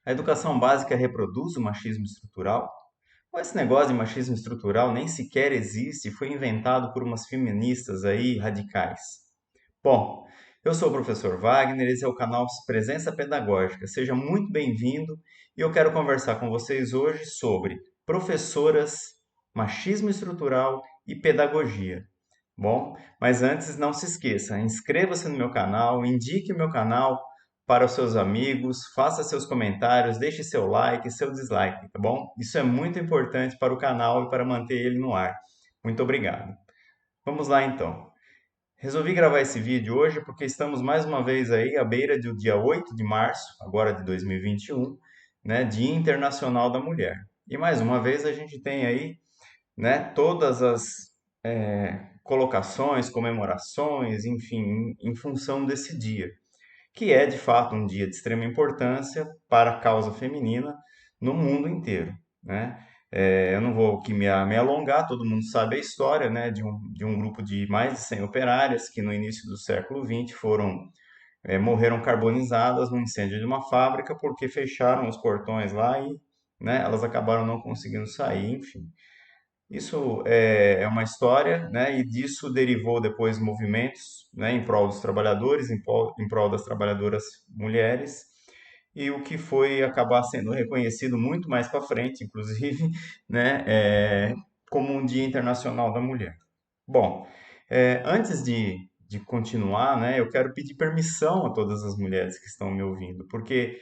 A educação básica reproduz o machismo estrutural? Ou esse negócio de machismo estrutural nem sequer existe e foi inventado por umas feministas aí radicais? Bom, eu sou o professor Wagner, esse é o canal Presença Pedagógica. Seja muito bem-vindo e eu quero conversar com vocês hoje sobre professoras, machismo estrutural e pedagogia. Bom, mas antes não se esqueça, inscreva-se no meu canal, indique o meu canal para os seus amigos, faça seus comentários, deixe seu like, seu dislike, tá bom? Isso é muito importante para o canal e para manter ele no ar. Muito obrigado. Vamos lá então. Resolvi gravar esse vídeo hoje porque estamos mais uma vez aí à beira do dia 8 de março, agora de 2021, né, Dia Internacional da Mulher. E mais uma vez a gente tem aí, né, todas as colocações, comemorações, enfim, em função desse dia, que é de fato um dia de extrema importância para a causa feminina no mundo inteiro, né? Eu não vou aqui me alongar, todo mundo sabe a história, né, de um grupo de mais de 100 operárias que no início do século XX morreram carbonizadas no incêndio de uma fábrica porque fecharam os portões lá e, né, elas acabaram não conseguindo sair, enfim. Isso é uma história, né? E disso derivou depois movimentos, né, em prol dos trabalhadores, em prol das trabalhadoras mulheres, e o que foi acabar sendo reconhecido muito mais para frente, inclusive, né, como um Dia Internacional da Mulher. Bom, antes de continuar, né, eu quero pedir permissão a todas as mulheres que estão me ouvindo, porque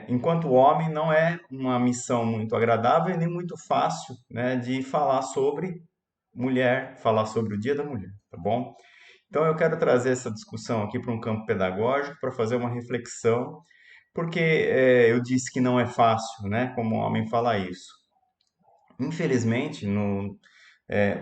enquanto homem não é uma missão muito agradável e nem muito fácil, né, de falar sobre mulher, falar sobre o Dia da Mulher, tá bom? Então eu quero trazer essa discussão aqui para um campo pedagógico, para fazer uma reflexão, porque eu disse que não é fácil, né, como homem falar isso. Infelizmente,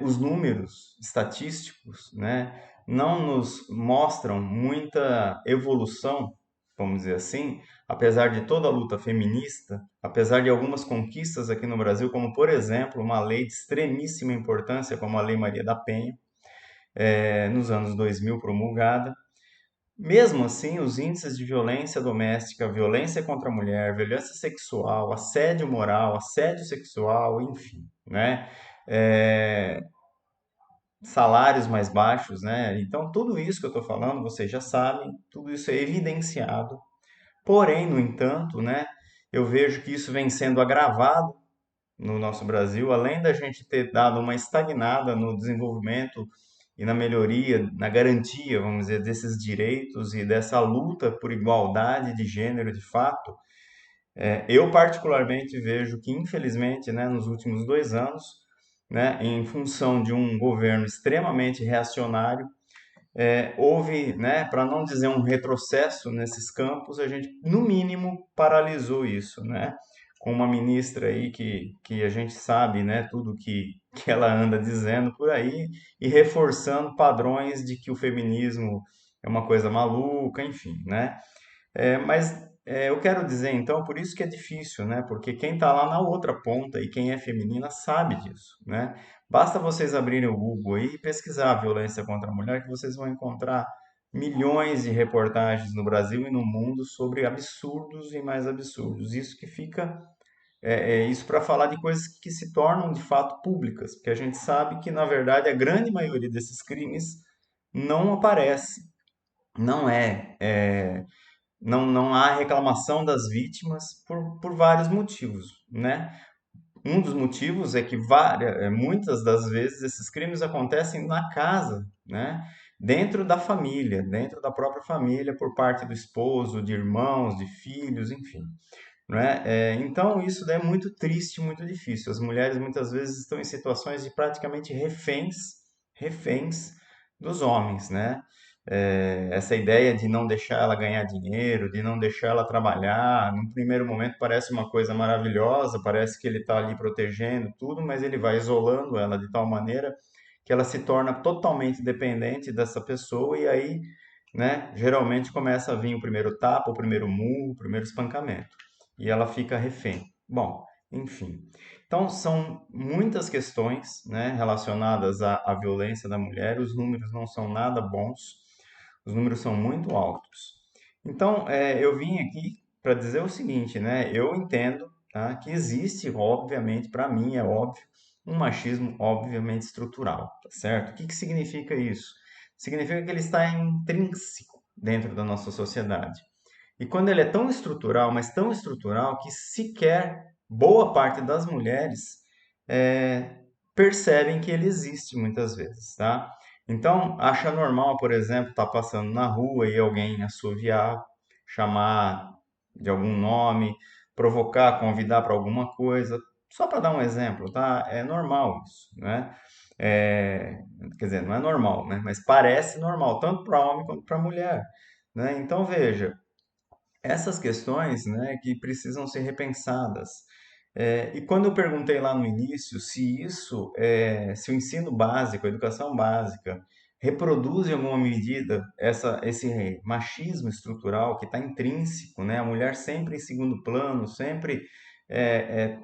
os números estatísticos, né, não nos mostram muita evolução, vamos dizer assim, apesar de toda a luta feminista, apesar de algumas conquistas aqui no Brasil, como por exemplo uma lei de extremíssima importância, como a Lei Maria da Penha, nos anos 2000 promulgada. Mesmo assim, os índices de violência doméstica, violência contra a mulher, violência sexual, assédio moral, assédio sexual, enfim, né? É, salários mais baixos, né? Então, tudo isso que eu estou falando, vocês já sabem, tudo isso é evidenciado. Porém, no entanto, né, eu vejo que isso vem sendo agravado no nosso Brasil, além da gente ter dado uma estagnada no desenvolvimento e na melhoria, na garantia, vamos dizer, desses direitos e dessa luta por igualdade de gênero de fato, eu particularmente vejo que, infelizmente, né, nos últimos 2 anos, né, em função de um governo extremamente reacionário, houve, né, para não dizer um retrocesso nesses campos, a gente, no mínimo, paralisou isso, né? Com uma ministra aí que a gente sabe, né, tudo que ela anda dizendo por aí e reforçando padrões de que o feminismo é uma coisa maluca, enfim, né? Mas eu quero dizer, então, por isso que é difícil, né? Porque quem está lá na outra ponta e quem é feminina sabe disso, né? Basta vocês abrirem o Google aí e pesquisar a violência contra a mulher que vocês vão encontrar milhões de reportagens no Brasil e no mundo sobre absurdos e mais absurdos. Isso que fica, isso para falar de coisas que se tornam de fato públicas, porque a gente sabe que, na verdade, a grande maioria desses crimes não aparece, não não há reclamação das vítimas por vários motivos, né? Um dos motivos é que muitas das vezes esses crimes acontecem na casa, né? Dentro da família, dentro da própria família, por parte do esposo, de irmãos, de filhos, enfim, né? Então isso é muito triste, muito difícil. As mulheres muitas vezes estão em situações de praticamente reféns dos homens, né? Essa ideia de não deixar ela ganhar dinheiro, de não deixar ela trabalhar, num primeiro momento parece uma coisa maravilhosa, parece que ele está ali protegendo tudo, mas ele vai isolando ela de tal maneira que ela se torna totalmente dependente dessa pessoa e aí, né, geralmente começa a vir o primeiro tapa, o primeiro murro, o primeiro espancamento e ela fica refém. Bom, enfim. Então, são muitas questões, né, relacionadas à violência da mulher, os números não são nada bons, os números são muito altos. Então, eu vim aqui para dizer o seguinte, né? Eu entendo, tá, que existe, obviamente, para mim é óbvio, um machismo obviamente estrutural, tá certo? O que que significa isso? Significa que ele está intrínseco dentro da nossa sociedade. E quando ele é tão estrutural, mas tão estrutural, que sequer boa parte das mulheres é, percebem que ele existe muitas vezes, tá? Então, acha normal, por exemplo, estar passando na rua e alguém assoviar, chamar de algum nome, provocar, convidar para alguma coisa. Só para dar um exemplo, tá? É normal isso, né? É, quer dizer, não é normal, né? Mas parece normal, tanto para homem quanto para mulher, né? Então, veja, essas questões, né, que precisam ser repensadas. E quando eu perguntei lá no início se se o ensino básico, a educação básica, reproduz em alguma medida esse machismo estrutural que está intrínseco, né, a mulher sempre em segundo plano, sempre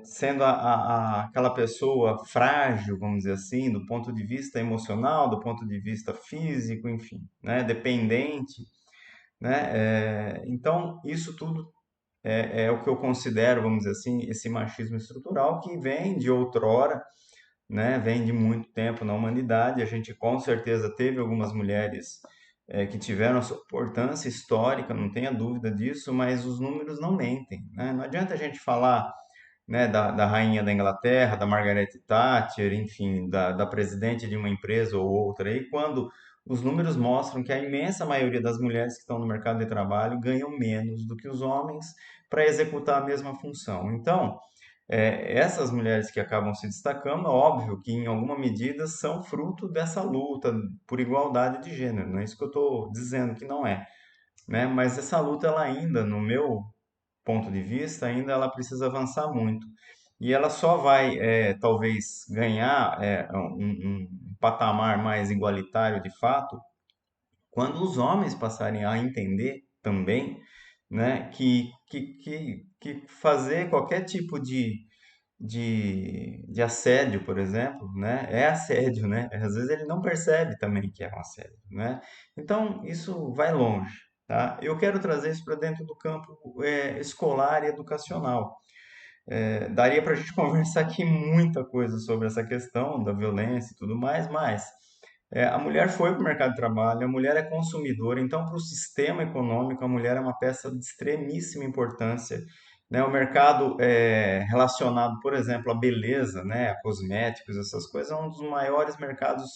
sendo aquela pessoa frágil, vamos dizer assim, do ponto de vista emocional, do ponto de vista físico, enfim, né, dependente, né? Então, isso tudo é o que eu considero, vamos dizer assim, esse machismo estrutural que vem de outrora, né? Vem de muito tempo na humanidade. A gente com certeza teve algumas mulheres que tiveram a sua importância histórica, não tenha dúvida disso, mas os números não mentem, né? Não adianta a gente falar, né, da rainha da Inglaterra, da Margaret Thatcher, enfim, da presidente de uma empresa ou outra, aí quando os números mostram que a imensa maioria das mulheres que estão no mercado de trabalho ganham menos do que os homens para executar a mesma função. Então, essas mulheres que acabam se destacando, óbvio que em alguma medida são fruto dessa luta por igualdade de gênero, não é isso que eu estou dizendo que não é, né? Mas essa luta, ela ainda, no meu ponto de vista, ainda ela precisa avançar muito. E ela só vai, talvez, ganhar um patamar mais igualitário de fato quando os homens passarem a entender também, né, que fazer qualquer tipo de assédio, por exemplo, né, é assédio, né? Às vezes ele não percebe também que é um assédio, né? Então, isso vai longe, tá? Eu quero trazer isso para dentro do campo escolar e educacional. Daria para a gente conversar aqui muita coisa sobre essa questão da violência e tudo mais, mas a mulher foi para o mercado de trabalho, a mulher é consumidora, então para o sistema econômico a mulher é uma peça de extremíssima importância, né? O mercado relacionado, por exemplo, à beleza, né, a cosméticos, essas coisas, é um dos maiores mercados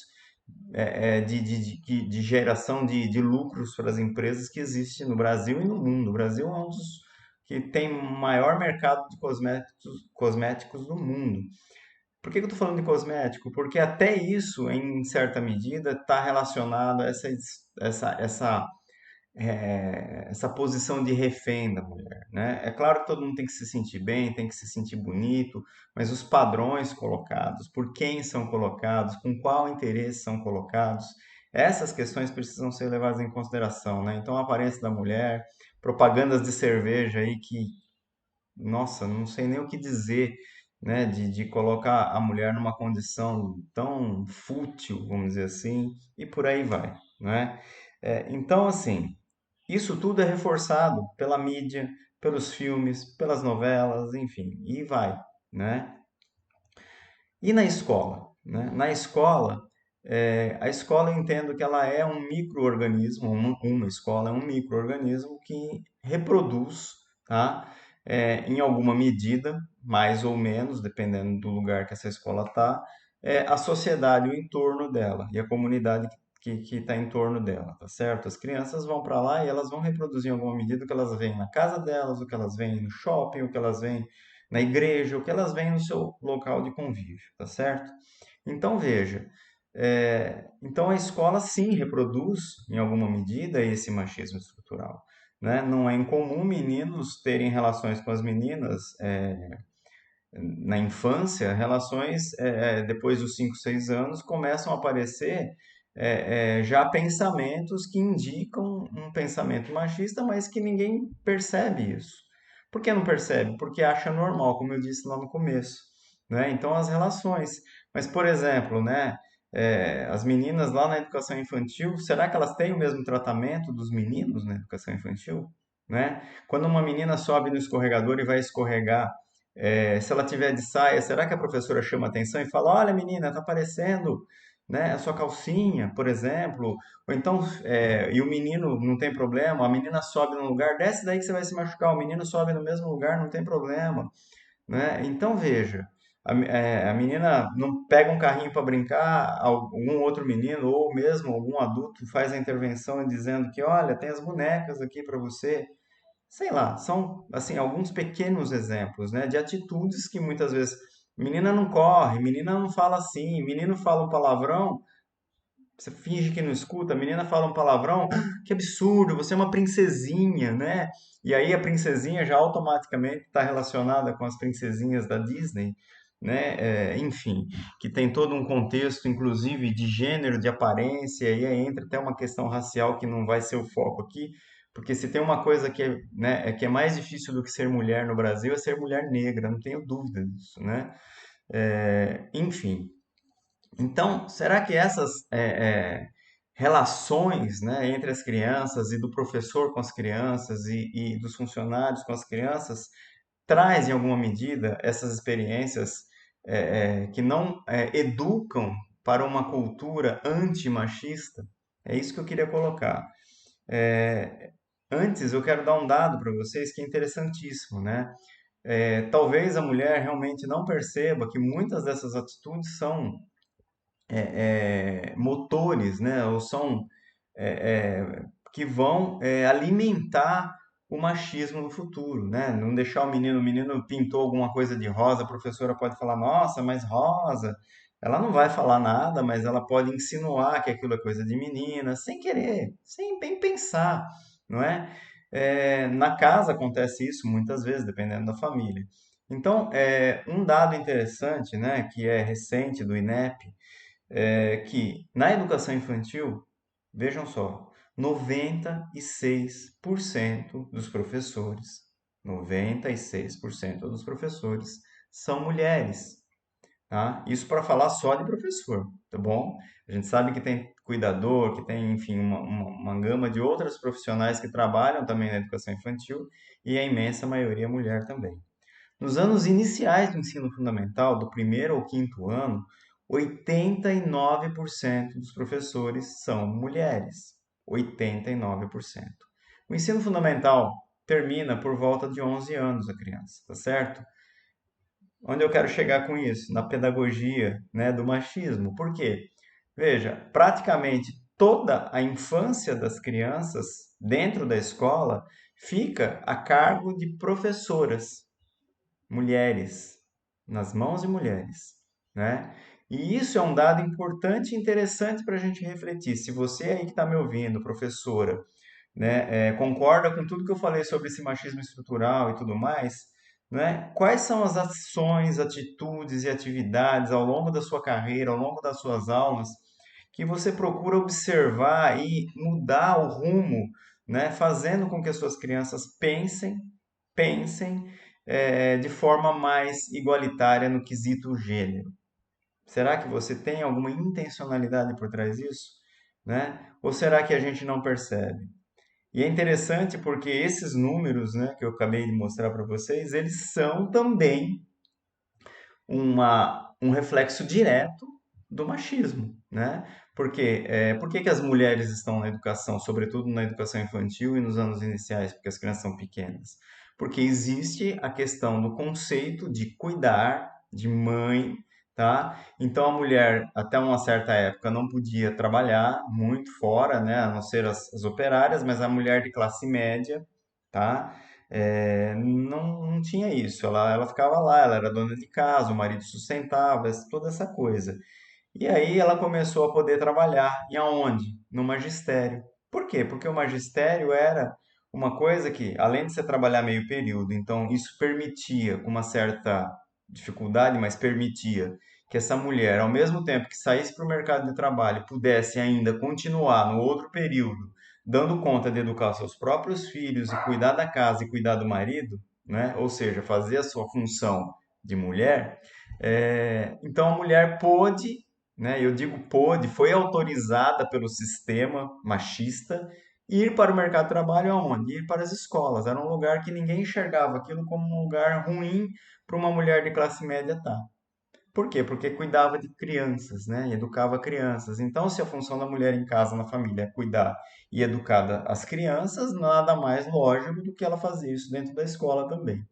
de geração de lucros para as empresas que existe no Brasil e no mundo. O Brasil é um dos que tem o maior mercado de cosméticos do mundo. Por que que eu estou falando de cosmético? Porque até isso, em certa medida, está relacionado a essa posição de refém da mulher, né? É claro que todo mundo tem que se sentir bem, tem que se sentir bonito, mas os padrões colocados, por quem são colocados, com qual interesse são colocados, essas questões precisam ser levadas em consideração, né? Então, a aparência da mulher, propagandas de cerveja aí que, nossa, não sei nem o que dizer, né? De colocar a mulher numa condição tão fútil, vamos dizer assim, e por aí vai, né? Então, assim, isso tudo é reforçado pela mídia, pelos filmes, pelas novelas, enfim, e vai, né? E na escola, né? Na escola, a escola eu entendo que ela é um micro-organismo, uma escola é um micro-organismo que reproduz, tá? Em alguma medida, mais ou menos, dependendo do lugar que essa escola está, a sociedade, o entorno dela e a comunidade que está em torno dela, tá certo? As crianças vão para lá e elas vão reproduzir em alguma medida o que elas veem na casa delas, o que elas veem no shopping, o que elas veem na igreja, o que elas veem no seu local de convívio, tá certo? Então veja, então a escola sim reproduz em alguma medida esse machismo estrutural, né? Não é incomum meninos terem relações com as meninas na infância, relações depois dos 5, 6 anos começam a aparecer já pensamentos que indicam um pensamento machista, mas que ninguém percebe isso. Por que não percebe? Porque acha normal, como eu disse lá no começo, né? Então as relações. Mas, por exemplo, né, as meninas lá na educação infantil, será que elas têm o mesmo tratamento dos meninos na educação infantil? né? Quando uma menina sobe no escorregador e vai escorregar, se ela tiver de saia, será que a professora chama atenção e fala, olha menina, tá aparecendo, né, a sua calcinha, por exemplo? Ou então, e o menino não tem problema, a menina sobe num lugar, desce daí que você vai se machucar, o menino sobe no mesmo lugar, não tem problema, né? Então veja, a menina não pega um carrinho para brincar, algum outro menino ou mesmo algum adulto faz a intervenção dizendo que, olha, tem as bonecas aqui para você. Sei lá, são assim alguns pequenos exemplos, né, de atitudes que muitas vezes menina não corre, menina não fala assim, menino fala um palavrão, você finge que não escuta, a menina fala um palavrão, que absurdo, você é uma princesinha, né? E aí a princesinha já automaticamente está relacionada com as princesinhas da Disney, né? Enfim, que tem todo um contexto, inclusive, de gênero, de aparência, e aí entra até uma questão racial que não vai ser o foco aqui, porque se tem uma coisa que é, né, que é mais difícil do que ser mulher no Brasil, é ser mulher negra, não tenho dúvida disso, né? Enfim, então, será que essas relações, né, entre as crianças e do professor com as crianças e dos funcionários com as crianças traz, em alguma medida, essas experiências que não educam para uma cultura antimachista? É isso que eu queria colocar. É, Antes, eu quero dar um dado para vocês que é interessantíssimo, né? Talvez a mulher realmente não perceba que muitas dessas atitudes são motores, né, ou são que vão alimentar o machismo no futuro, né? Não deixar o menino pintou alguma coisa de rosa, a professora pode falar, nossa, mas rosa. Ela não vai falar nada, mas ela pode insinuar que aquilo é coisa de menina, sem querer, sem bem pensar, não é? Na casa acontece isso muitas vezes, dependendo da família. Então, um dado interessante, né, que é recente do INEP, que na educação infantil, vejam só, 96% dos professores, 96% dos professores são mulheres, tá? Isso para falar só de professor, tá bom? A gente sabe que tem cuidador, que tem, enfim, uma gama de outras profissionais que trabalham também na educação infantil e a imensa maioria mulher também. Nos anos iniciais do ensino fundamental, do primeiro ao quinto ano, 89% dos professores são mulheres. 89%. O ensino fundamental termina por volta de 11 anos a criança, tá certo? Onde eu quero chegar com isso? Na pedagogia, né, do machismo. Por quê? Veja, praticamente toda a infância das crianças dentro da escola fica a cargo de professoras mulheres, nas mãos de mulheres, né? E isso é um dado importante e interessante para a gente refletir. Se você aí que está me ouvindo, professora, né, concorda com tudo que eu falei sobre esse machismo estrutural e tudo mais, né? Quais são as ações, atitudes e atividades ao longo da sua carreira, ao longo das suas aulas, que você procura observar e mudar o rumo, né? Fazendo com que as suas crianças pensem de forma mais igualitária no quesito gênero. Será que você tem alguma intencionalidade por trás disso? Né? Ou será que a gente não percebe? E é interessante porque esses números, né, que eu acabei de mostrar para vocês, eles são também um reflexo direto do machismo, né? Porque por que que as mulheres estão na educação, sobretudo na educação infantil e nos anos iniciais, porque as crianças são pequenas? Porque existe a questão do conceito de cuidar, de mãe, tá? Então a mulher até uma certa época não podia trabalhar muito fora, né? A não ser as operárias, mas a mulher de classe média, tá? Não tinha isso. Ela ficava lá, ela era dona de casa, o marido sustentava, toda essa coisa. E aí ela começou a poder trabalhar. E aonde? No magistério. Por quê? Porque o magistério era uma coisa que, além de você trabalhar meio período, então isso permitia, com uma certa dificuldade, mas permitia que essa mulher, ao mesmo tempo que saísse para o mercado de trabalho, pudesse ainda continuar no outro período, dando conta de educar seus próprios filhos e cuidar da casa e cuidar do marido, né? Ou seja, fazer a sua função de mulher. Então a mulher pôde, né? Eu digo pôde, foi autorizada pelo sistema machista, Ir para o mercado de trabalho aonde? Ir para as escolas. Era um lugar que ninguém enxergava aquilo como um lugar ruim para uma mulher de classe média estar. Por quê? Porque cuidava de crianças, né? E educava crianças. Então, se a função da mulher em casa, na família, é cuidar e educar as crianças, nada mais lógico do que ela fazer isso dentro da escola também.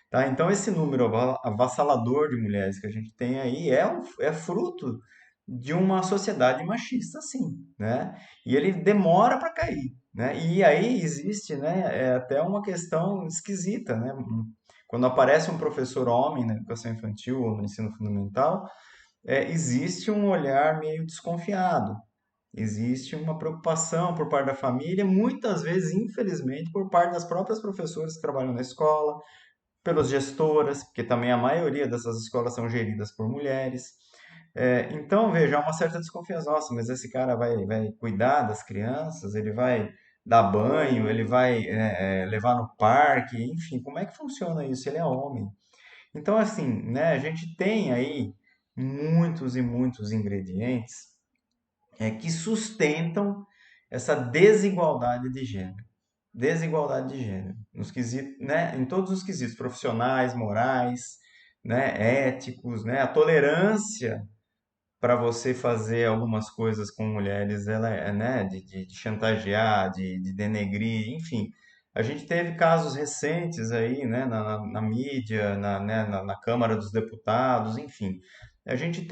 Tá? Então, esse número avassalador de mulheres que a gente tem aí é fruto de uma sociedade machista, sim, né? E ele demora para cair, né? E aí existe, né, até uma questão esquisita, né? Quando aparece um professor homem na educação infantil ou no ensino fundamental, existe um olhar meio desconfiado. Existe uma preocupação por parte da família, muitas vezes, infelizmente, por parte das próprias professoras que trabalham na escola, pelas gestoras, porque também a maioria dessas escolas são geridas por mulheres. Então, veja, há uma certa desconfiança. Nossa, mas esse cara vai cuidar das crianças, ele vai dar banho, ele vai levar no parque, enfim, como é que funciona isso? Ele é homem. Então, assim, né, a gente tem aí muitos e muitos ingredientes que sustentam essa desigualdade de gênero. Desigualdade de gênero, nos quesitos, né, em todos os quesitos, profissionais, morais, né, éticos, né, a tolerância para você fazer algumas coisas com mulheres, ela é, né, de chantagear, de denegrir, enfim. A gente teve casos recentes aí, né, na mídia, né, na Câmara dos Deputados, enfim. A gente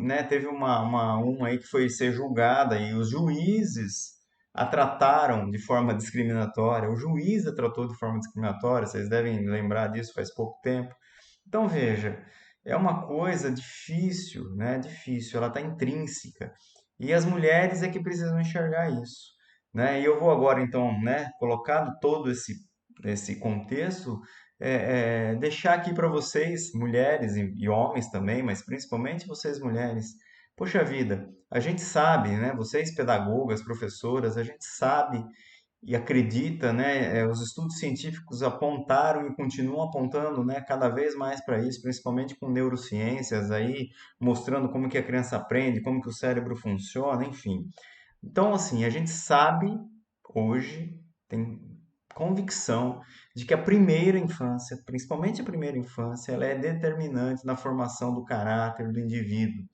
né, teve uma aí que foi ser julgada e os juízes a trataram de forma discriminatória. O juiz a tratou de forma discriminatória, vocês devem lembrar disso faz pouco tempo. Então, veja, é uma coisa difícil, né? Difícil, ela está intrínseca. E as mulheres é que precisam enxergar isso, né? E eu vou agora, então, né, colocado todo esse contexto, deixar aqui para vocês, mulheres e homens também, mas principalmente vocês mulheres, poxa vida, a gente sabe, né? Vocês pedagogas, professoras, a gente sabe e acredita, né? Os estudos científicos apontaram e continuam apontando, né, cada vez mais para isso, principalmente com neurociências aí, mostrando como que a criança aprende, como que o cérebro funciona, enfim. Então, assim, a gente sabe hoje, tem convicção de que a primeira infância, principalmente a primeira infância, ela é determinante na formação do caráter do indivíduo,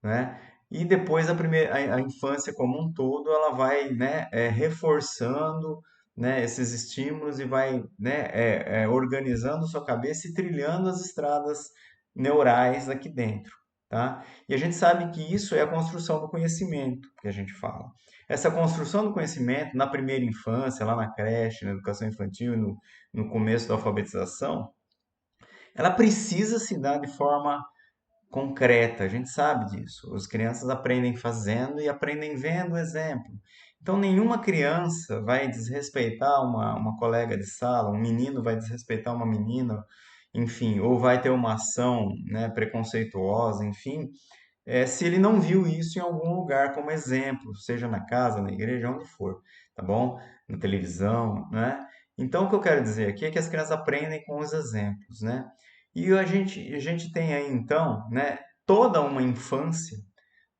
né? E depois a infância como um todo, ela vai, né, reforçando, né, esses estímulos e vai, né, organizando sua cabeça e trilhando as estradas neurais aqui dentro, tá? E a gente sabe que isso é a construção do conhecimento que a gente fala. Essa construção do conhecimento na primeira infância, lá na creche, na educação infantil, no começo da alfabetização, ela precisa se dar de forma concreta, a gente sabe disso. As crianças aprendem fazendo e aprendem vendo o exemplo. Então, nenhuma criança vai desrespeitar uma colega de sala, um menino vai desrespeitar uma menina, enfim, ou vai ter uma ação, né, preconceituosa, enfim, se ele não viu isso em algum lugar como exemplo, seja na casa, na igreja, onde for, tá bom? Na televisão, né? Então, o que eu quero dizer aqui é que as crianças aprendem com os exemplos, né? E a gente tem aí, então, né, toda uma infância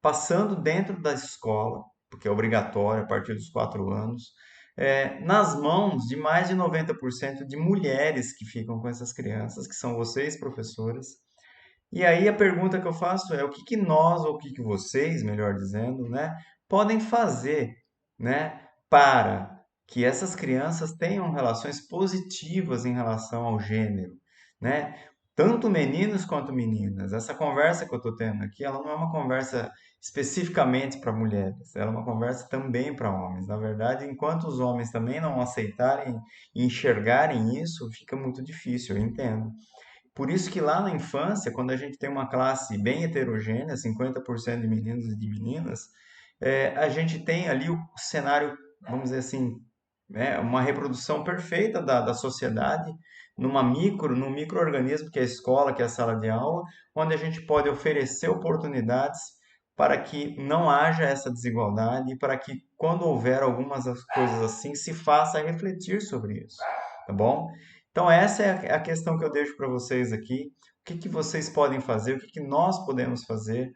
passando dentro da escola, porque é obrigatório a partir dos 4 anos, nas mãos de mais de 90% de mulheres que ficam com essas crianças, que são vocês, professoras, e aí a pergunta que eu faço é o que que nós, ou o que que vocês, melhor dizendo, né, podem fazer, né, para que essas crianças tenham relações positivas em relação ao gênero, né? Tanto meninos quanto meninas. Essa conversa que eu estou tendo aqui, ela não é uma conversa especificamente para mulheres, ela é uma conversa também para homens. Na verdade, enquanto os homens também não aceitarem e enxergarem isso, fica muito difícil, eu entendo. Por isso que lá na infância, quando a gente tem uma classe bem heterogênea, 50% de meninos e de meninas, a gente tem ali o cenário, vamos dizer assim, uma reprodução perfeita da sociedade num micro-organismo que é a escola, que é a sala de aula, onde a gente pode oferecer oportunidades para que não haja essa desigualdade e para que, quando houver algumas coisas assim, se faça refletir sobre isso, tá bom? Então, essa é a questão que eu deixo para vocês aqui. O que que vocês podem fazer? O que que nós podemos fazer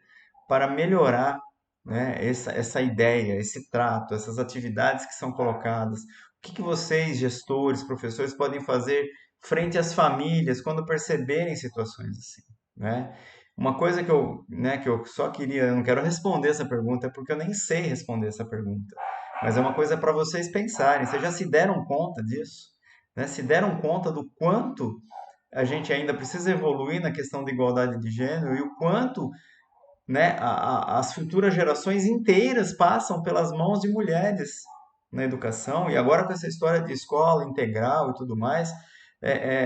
para melhorar, né? Essa ideia, esse trato, essas atividades que são colocadas. O que vocês, gestores, professores, podem fazer frente às famílias quando perceberem situações assim, né? Uma coisa que eu só queria, eu não quero responder essa pergunta porque eu nem sei responder essa pergunta, mas é uma coisa para vocês pensarem. Vocês já se deram conta disso, né? Se deram conta do quanto a gente ainda precisa evoluir na questão da igualdade de gênero e o quanto, né, as futuras gerações inteiras passam pelas mãos de mulheres na educação, e agora com essa história de escola integral e tudo mais,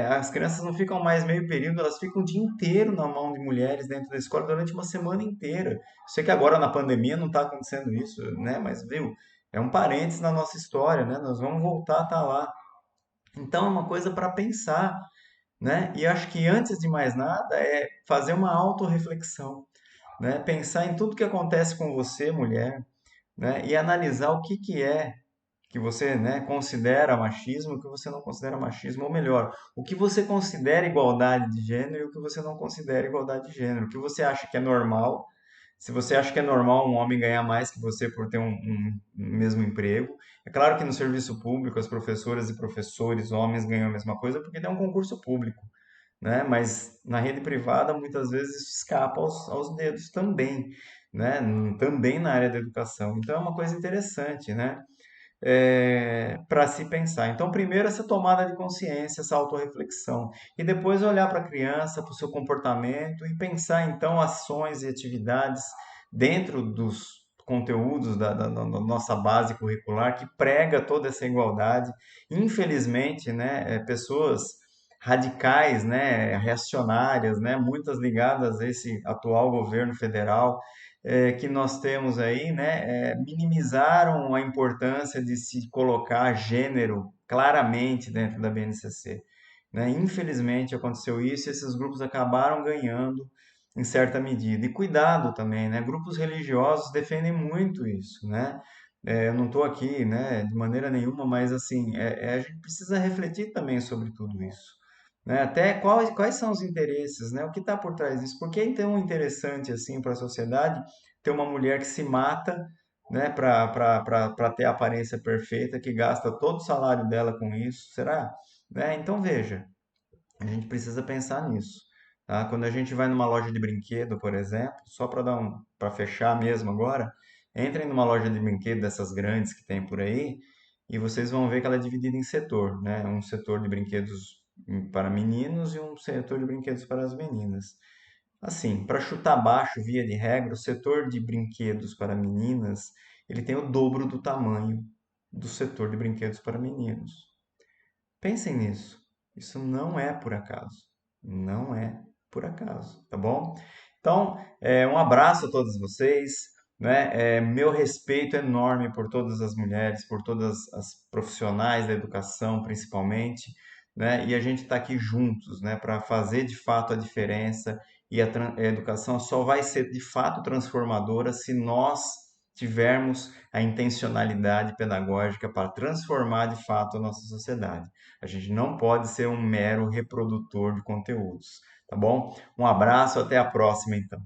as crianças não ficam mais meio período, elas ficam o dia inteiro na mão de mulheres dentro da escola durante uma semana inteira. Sei que agora na pandemia não está acontecendo isso, né? Mas viu, é um parênteses na nossa história, né? Nós vamos voltar a estar lá. Então é uma coisa para pensar, né? E acho que antes de mais nada é fazer uma autorreflexão, né? Pensar em tudo que acontece com você, mulher, né? E analisar o que é que você, né, considera machismo, o que você não considera machismo, ou melhor, o que você considera igualdade de gênero e o que você não considera igualdade de gênero, o que você acha que é normal. Se você acha que é normal um homem ganhar mais que você por ter um mesmo emprego, é claro que no serviço público as professoras e professores homens ganham a mesma coisa porque tem um concurso público, né? Mas na rede privada muitas vezes isso escapa aos dedos também, né? Também na área da educação. Então é uma coisa interessante, né? Para se pensar. Então, primeiro essa tomada de consciência, essa autorreflexão, e depois olhar para a criança, para o seu comportamento e pensar então ações e atividades dentro dos conteúdos da nossa base curricular que prega toda essa igualdade. Infelizmente, né, pessoas radicais, né, reacionárias, né, muitas ligadas a esse atual governo federal, que nós temos aí, né, minimizaram a importância de se colocar gênero claramente dentro da BNCC, né? Infelizmente aconteceu isso e esses grupos acabaram ganhando em certa medida. E cuidado também, né? Grupos religiosos defendem muito isso, né? Eu não estou aqui, né, de maneira nenhuma, mas assim, a gente precisa refletir também sobre tudo isso, né? Até quais são os interesses, né? O que está por trás disso? Por que é tão interessante assim para a sociedade ter uma mulher que se mata, né, para ter a aparência perfeita, que gasta todo o salário dela com isso? Será? Né? Então veja, a gente precisa pensar nisso, tá? Quando a gente vai numa loja de brinquedo, por exemplo, só para fechar mesmo agora, entrem numa loja de brinquedo dessas grandes que tem por aí e vocês vão ver que ela é dividida em setor, né? Um setor de brinquedos para meninos e um setor de brinquedos para as meninas. Assim, para chutar baixo, via de regra, o setor de brinquedos para meninas, ele tem o dobro do tamanho do setor de brinquedos para meninos. Pensem nisso. Isso não é por acaso. Não é por acaso, tá bom? Então, um abraço a todos vocês, né? Meu respeito enorme por todas as mulheres, por todas as profissionais da educação, principalmente, né? E a gente está aqui juntos, né? Para fazer de fato a diferença. E a educação só vai ser de fato transformadora se nós tivermos a intencionalidade pedagógica para transformar de fato a nossa sociedade. A gente não pode ser um mero reprodutor de conteúdos, tá bom? Um abraço, até a próxima, então.